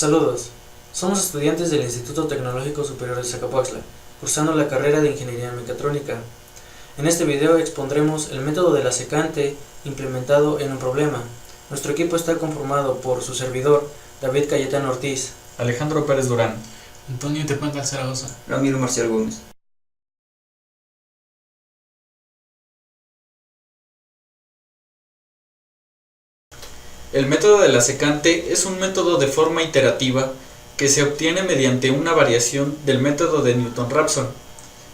Saludos, somos estudiantes del Instituto Tecnológico Superior de Zacapuaxtla, cursando la carrera de Ingeniería Mecatrónica. En este video expondremos el método de la secante implementado en un problema. Nuestro equipo está conformado por su servidor, David Cayetano Ortiz, Alejandro Pérez Durán, Antonio Tepanga Zaragoza, Ramiro Marcial Gómez. El método de la secante es un método de forma iterativa que se obtiene mediante una variación del método de Newton-Raphson,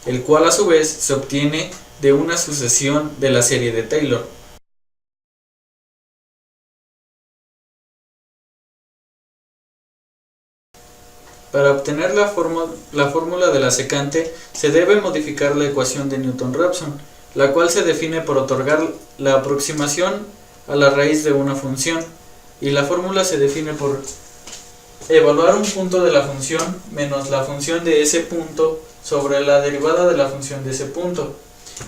el cual a su vez se obtiene de una sucesión de la serie de Taylor. Para obtener la fórmula de la secante se debe modificar la ecuación de Newton-Raphson, la cual se define por otorgar la aproximación a la raíz de una función, y la fórmula se define por evaluar un punto de la función menos la función de ese punto sobre la derivada de la función de ese punto,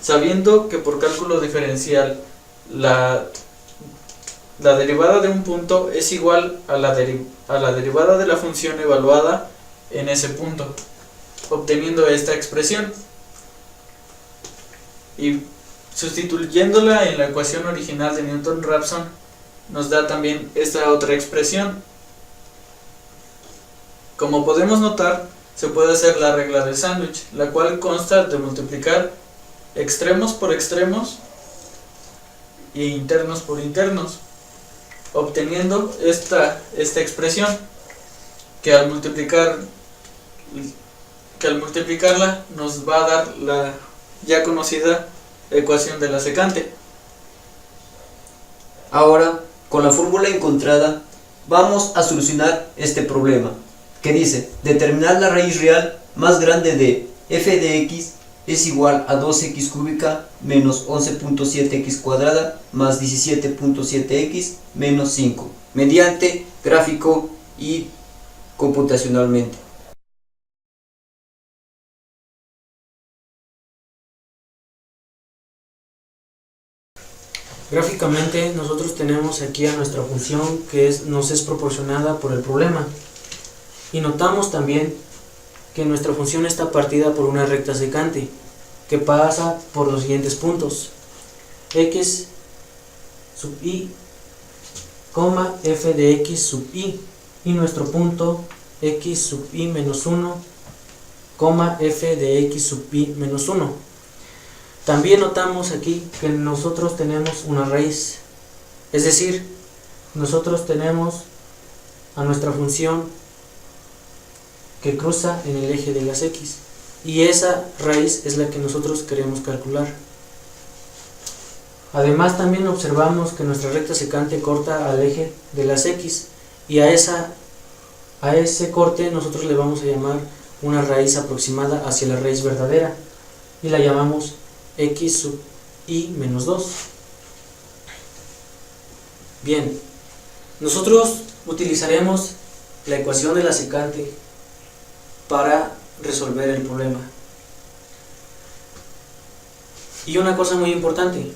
sabiendo que por cálculo diferencial la derivada de un punto es igual a la derivada de la función evaluada en ese punto, obteniendo esta expresión. Y sustituyéndola en la ecuación original de Newton-Raphson nos da también esta otra expresión. Como podemos notar, se puede hacer la regla del sándwich, la cual consta de multiplicar extremos por extremos e internos por internos, obteniendo esta expresión que al multiplicarla nos va a dar la ya conocida ecuación de la secante. Ahora, con la fórmula encontrada, vamos a solucionar este problema, que dice: determinar la raíz real más grande de f de x es igual a 2x cúbica menos 11.7x cuadrada más 17.7x menos 5, mediante gráfico y computacionalmente. Gráficamente nosotros tenemos aquí a nuestra función que nos es proporcionada por el problema, y notamos también que nuestra función está partida por una recta secante que pasa por los siguientes puntos: x sub i, f de x sub i, y nuestro punto x sub i menos 1, f de x sub i menos 1. También notamos aquí que nosotros tenemos una raíz, es decir, nosotros tenemos a nuestra función que cruza en el eje de las x, y esa raíz es la que nosotros queremos calcular. Además, también observamos que nuestra recta secante corta al eje de las x, y a ese corte nosotros le vamos a llamar una raíz aproximada hacia la raíz verdadera, y la llamamos x sub i menos 2. Bien, nosotros utilizaremos la ecuación de la secante para resolver el problema. Y una cosa muy importante,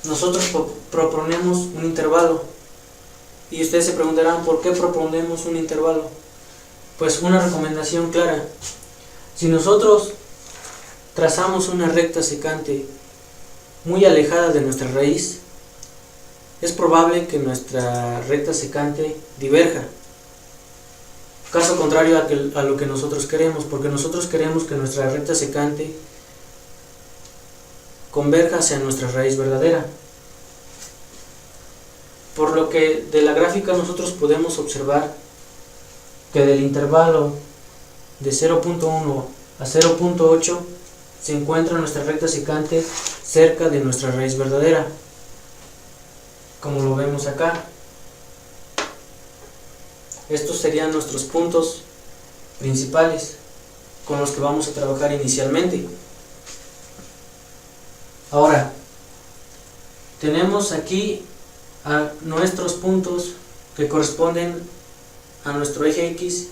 nosotros proponemos un intervalo, y ustedes se preguntarán ¿por qué proponemos un intervalo? Pues una recomendación clara: si nosotros trazamos una recta secante muy alejada de nuestra raíz, es probable que nuestra recta secante diverja, caso contrario a lo que nosotros queremos, porque nosotros queremos que nuestra recta secante converja hacia nuestra raíz verdadera. Por lo que de la gráfica nosotros podemos observar que del intervalo de 0.1 a 0.8 se encuentra nuestra recta secante cerca de nuestra raíz verdadera, como lo vemos acá. Estos serían nuestros puntos principales con los que vamos a trabajar inicialmente. Ahora, tenemos aquí a nuestros puntos que corresponden a nuestro eje x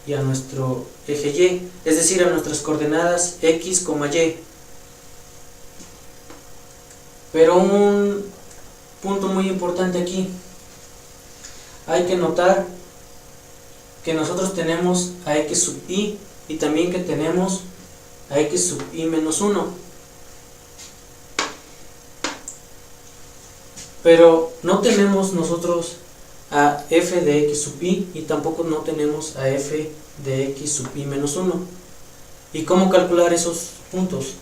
y a nuestro eje y, es decir, a nuestras coordenadas x, y. Pero un punto muy importante aquí: hay que notar que nosotros tenemos a x sub i y también que tenemos a x sub i menos 1. Pero no tenemos nosotros a f de x sub i y tampoco no tenemos a f de x sub i menos 1. ¿Y cómo calcular esos puntos?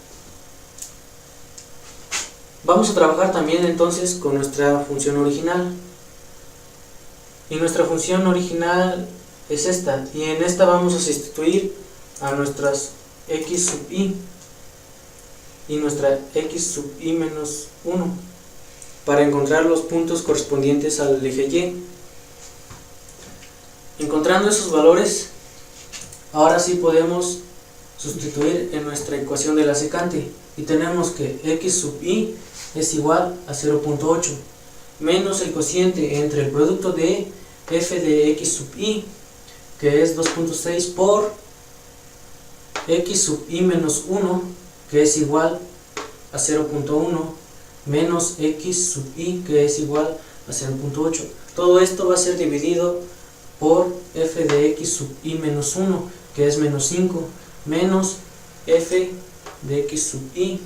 Vamos a trabajar también entonces con nuestra función original. Y nuestra función original es esta, y en esta vamos a sustituir a nuestras x sub i y nuestra x sub i menos 1 para encontrar los puntos correspondientes al eje y. Encontrando esos valores, ahora sí podemos sustituir en nuestra ecuación de la secante, y tenemos que x sub i es igual a 0.8 menos el cociente entre el producto de f de x sub i, que es 2.6, por x sub i menos 1, que es igual a 0.1, menos x sub i, que es igual a 0.8. Todo esto va a ser dividido por f de x sub i menos 1, que es menos 5, menos f de x sub i,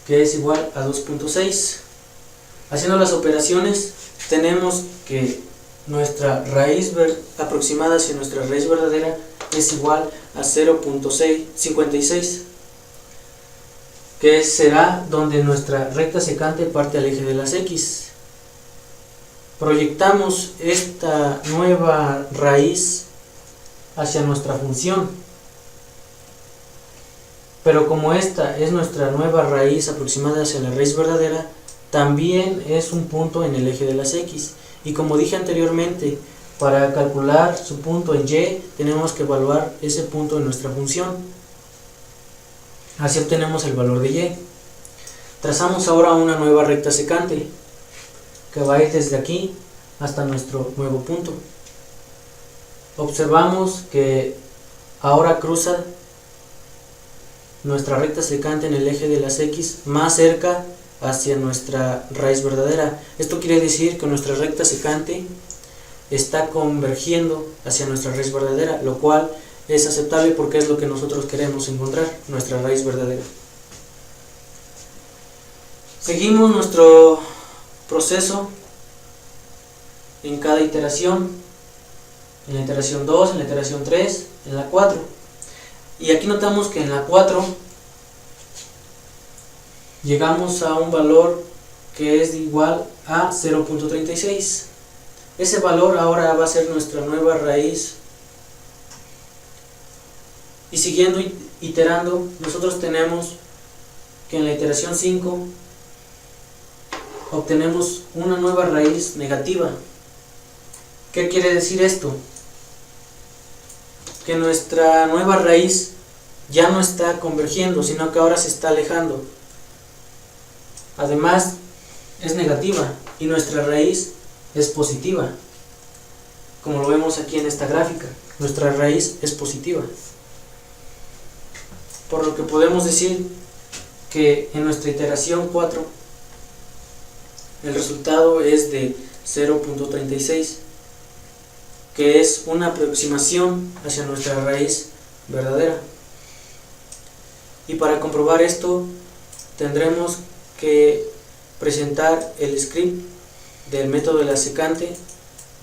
que es igual a 2.6. Haciendo las operaciones, tenemos que nuestra raíz aproximada hacia nuestra raíz verdadera es igual a 0.56, que será donde nuestra recta secante parte al eje de las x. Proyectamos esta nueva raíz hacia nuestra función, pero como esta es nuestra nueva raíz aproximada hacia la raíz verdadera, también es un punto en el eje de las x, y como dije anteriormente, para calcular su punto en y tenemos que evaluar ese punto en nuestra función. Así obtenemos el valor de y. Trazamos ahora una nueva recta secante que va a ir desde aquí hasta nuestro nuevo punto. Observamos que ahora cruza nuestra recta secante en el eje de las x más cerca hacia nuestra raíz verdadera. Esto quiere decir que nuestra recta secante está convergiendo hacia nuestra raíz verdadera, lo cual es aceptable porque es lo que nosotros queremos encontrar, nuestra raíz verdadera. Seguimos nuestro proceso en cada iteración, en la iteración 2, en la iteración 3, en la 4. Y aquí notamos que en la 4 llegamos a un valor que es igual a 0.36. Ese valor ahora va a ser nuestra nueva raíz. Y siguiendo iterando, nosotros tenemos que en la iteración 5 obtenemos una nueva raíz negativa. ¿Qué quiere decir esto? Que nuestra nueva raíz ya no está convergiendo, sino que ahora se está alejando. Además, es negativa y nuestra raíz es positiva. Como lo vemos aquí en esta gráfica, nuestra raíz es positiva. Por lo que podemos decir que en nuestra iteración 4 el resultado es de 0.36, que es una aproximación hacia nuestra raíz verdadera. Y para comprobar esto tendremos que presentar el script del método de la secante,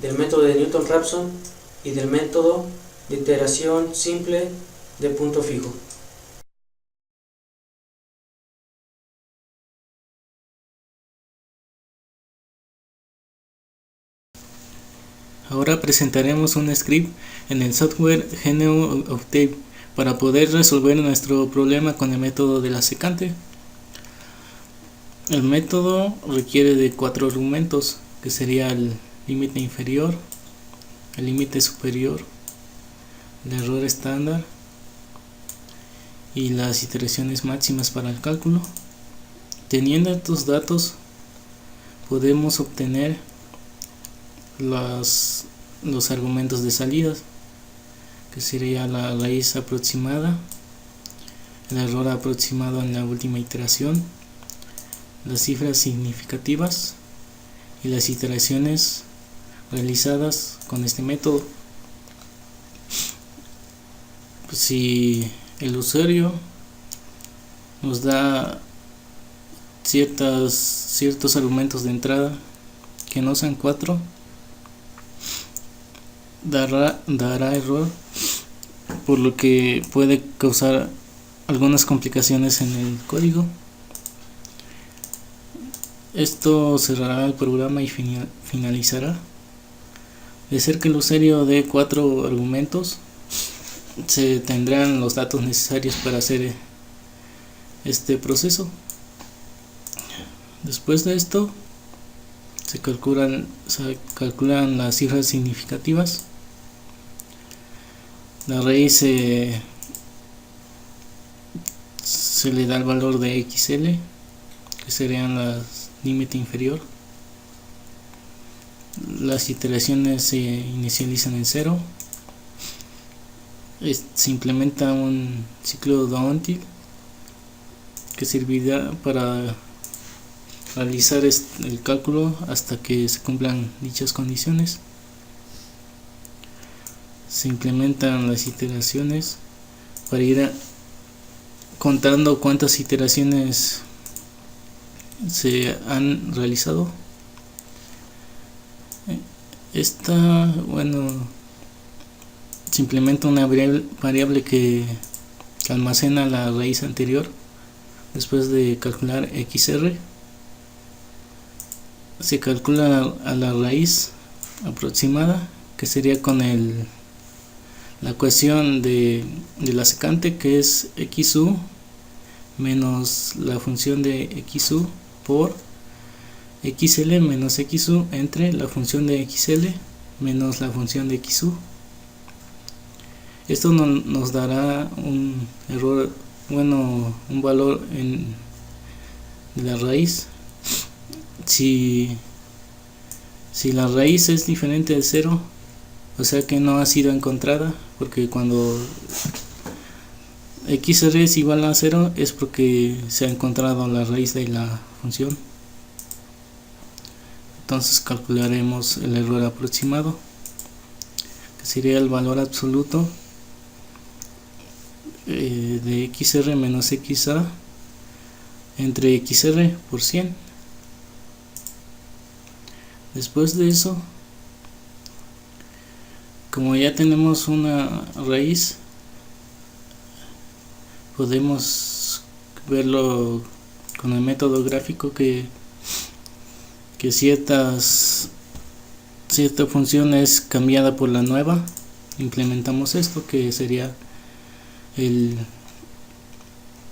del método de Newton-Raphson y del método de iteración simple de punto fijo. Ahora presentaremos un script en el software GNU Octave para poder resolver nuestro problema con el método de la secante. El método requiere de 4 argumentos, que sería el límite inferior, el límite superior, el error estándar y las iteraciones máximas para el cálculo. Teniendo estos datos podemos obtener los argumentos de salida, que sería la raíz aproximada, el error aproximado en la última iteración, las cifras significativas y las iteraciones realizadas con este método. si el usuario nos da ciertos argumentos de entrada que no sean 4, dará error, por lo que puede causar algunas complicaciones en el código. Esto cerrará el programa y finalizará. De ser que el usuario dé 4 argumentos, se tendrán los datos necesarios para hacer este proceso. Después de esto se calculan las cifras significativas. La raíz se le da el valor de XL, que serían las límite inferior. Las iteraciones se inicializan en 0. Se implementa un ciclo do until que servirá para realizar el cálculo hasta que se cumplan dichas condiciones. Se implementan las iteraciones para ir contando cuántas iteraciones se han realizado. Se implementa una variable que almacena la raíz anterior después de calcular XR. Se calcula a la raíz aproximada, que sería con la ecuación de la secante, que es XU menos la función de XU por XL menos XU entre la función de XL menos la función de XU. Esto nos dará un valor de la raíz. Si la raíz es diferente de 0, o sea que no ha sido encontrada, porque cuando XR es igual a 0 es porque se ha encontrado la raíz de la función. Entonces calcularemos el error aproximado, que sería el valor absoluto de XR menos XA entre XR por 100. Después de eso, como ya tenemos una raíz, podemos verlo con el método gráfico que cierta función es cambiada por la nueva. Implementamos esto, que sería el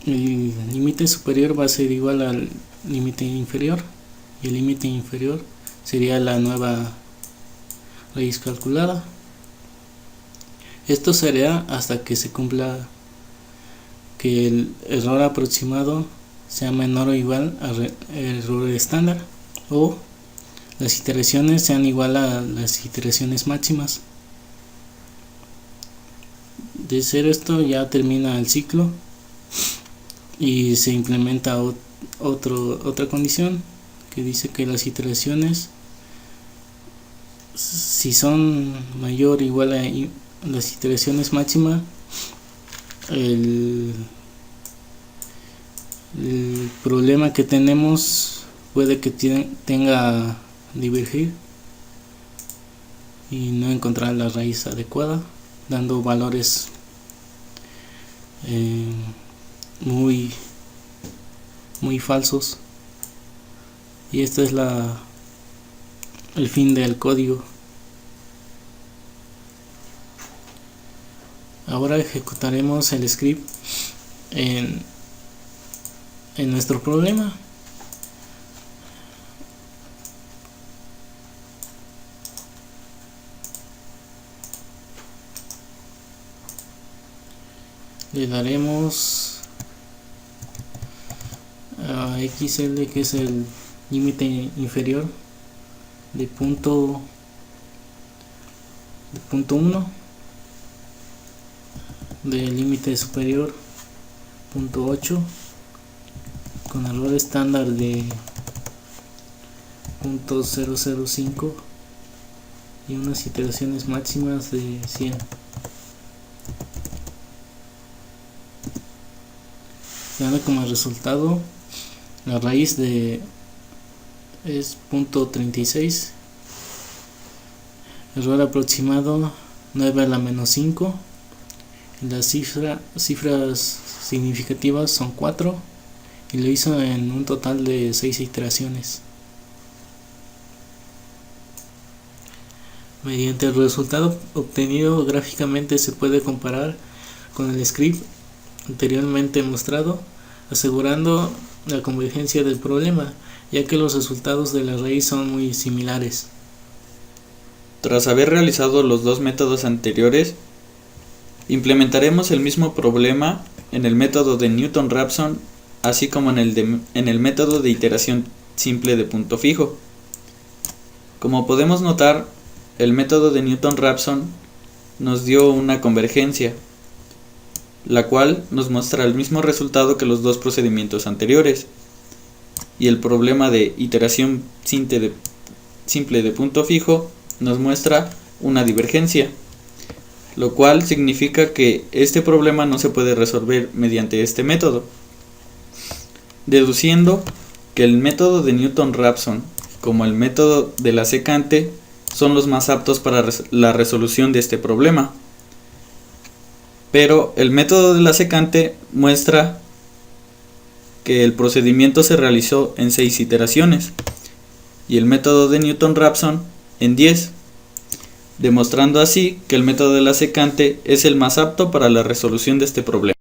límite superior va a ser igual al límite inferior, y el límite inferior sería la nueva raíz calculada. Esto será hasta que se cumpla que el error aproximado sea menor o igual al error estándar, o las iteraciones sean igual a las iteraciones máximas. De ser esto, ya termina el ciclo y se implementa otra condición que dice que las iteraciones, si son mayor o igual a las iteraciones máximas, el problema que tenemos puede que tenga divergir y no encontrar la raíz adecuada, dando valores muy falsos, y este es el fin del código. Ahora ejecutaremos el script en nuestro problema. Le daremos a XL, que es el límite inferior de punto 1, del límite superior punto 8, con error estándar de punto 005 y unas iteraciones máximas de 100. dando como resultado la raíz de es 0.36, error aproximado 9 a la menos 5, las cifras significativas son 4 y lo hizo en un total de 6 iteraciones. Mediante el resultado obtenido gráficamente se puede comparar con el script anteriormente mostrado, asegurando la convergencia del problema, ya que los resultados de la raíz son muy similares. Tras haber realizado los dos métodos anteriores, implementaremos el mismo problema en el método de Newton-Raphson, así como en el método de iteración simple de punto fijo. Como podemos notar, el método de Newton-Raphson nos dio una convergencia, la cual nos muestra el mismo resultado que los dos procedimientos anteriores, y el problema de iteración simple de punto fijo nos muestra una divergencia, lo cual significa que este problema no se puede resolver mediante este método, deduciendo que el método de Newton-Raphson como el método de la secante son los más aptos para la resolución de este problema. Pero el método de la secante muestra que el procedimiento se realizó en 6 iteraciones y el método de Newton-Raphson en 10, demostrando así que el método de la secante es el más apto para la resolución de este problema.